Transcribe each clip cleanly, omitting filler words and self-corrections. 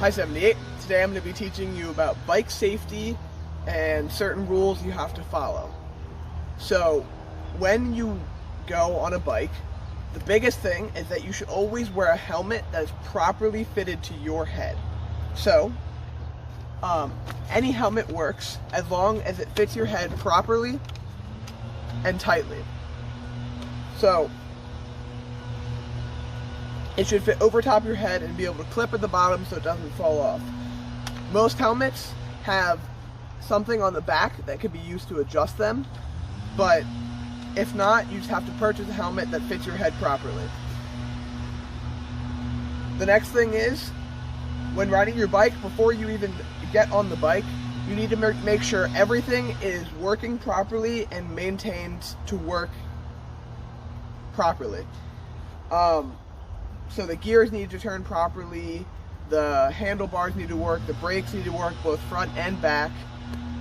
Hi 78. Today I'm going to be teaching you about bike safety and certain rules you have to follow. So when you go on a bike, the biggest thing is that you should always wear a helmet that is properly fitted to your head. So any helmet works as long as it fits your head properly and tightly. So it should fit over top of your head and be able to clip at the bottom so it doesn't fall off. Most helmets have something on the back that could be used to adjust them, but if not, you just have to purchase a helmet that fits your head properly. The next thing is, when riding your bike, before you even get on the bike, you need to make sure everything is working properly and maintained to work properly. So the gears need to turn properly, the handlebars need to work, the brakes need to work both front and back.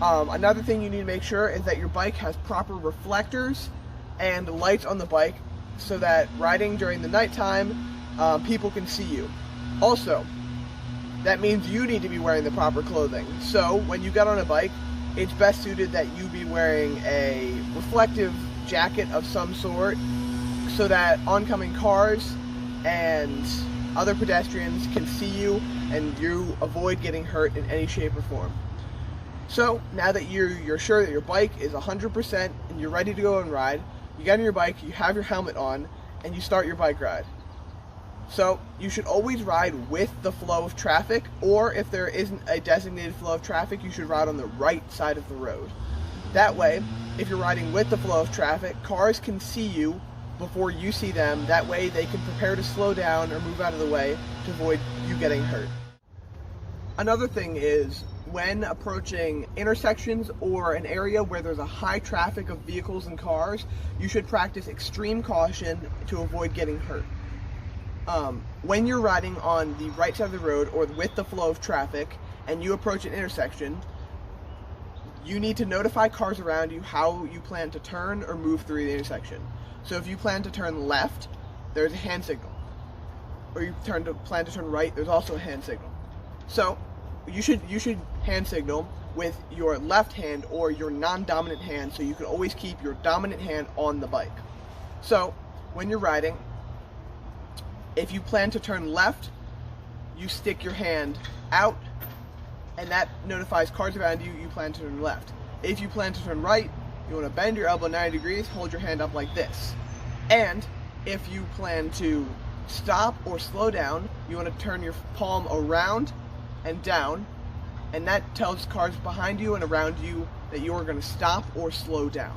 Another thing you need to make sure is that your bike has proper reflectors and lights on the bike so that riding during the nighttime, people can see you. Also, that means you need to be wearing the proper clothing. So when you get on a bike, it's best suited that you be wearing a reflective jacket of some sort so that oncoming cars and other pedestrians can see you and you avoid getting hurt in any shape or form. So now that you're sure that your bike is 100% and you're ready to go and ride, you get on your bike, you have your helmet on, and you start your bike ride. So you should always ride with the flow of traffic, or if there isn't a designated flow of traffic, you should ride on the right side of the road. That way, if you're riding with the flow of traffic, cars can see you before you see them. That way they can prepare to slow down or move out of the way to avoid you getting hurt. Another thing is, when approaching intersections or an area where there's a high traffic of vehicles and cars, you should practice extreme caution to avoid getting hurt. When you're riding on the right side of the road or with the flow of traffic and you approach an intersection, you need to notify cars around you how you plan to turn or move through the intersection. So if you plan to turn left, there's a hand signal. Or you plan to turn right, there's also a hand signal. So you should hand signal with your left hand or your non-dominant hand, so you can always keep your dominant hand on the bike. So when you're riding, if you plan to turn left, you stick your hand out, and that notifies cars around you plan to turn left. If you plan to turn right, you want to bend your elbow 90 degrees, hold your hand up like this. And if you plan to stop or slow down, you want to turn your palm around and down, and that tells cars behind you and around you that you are going to stop or slow down.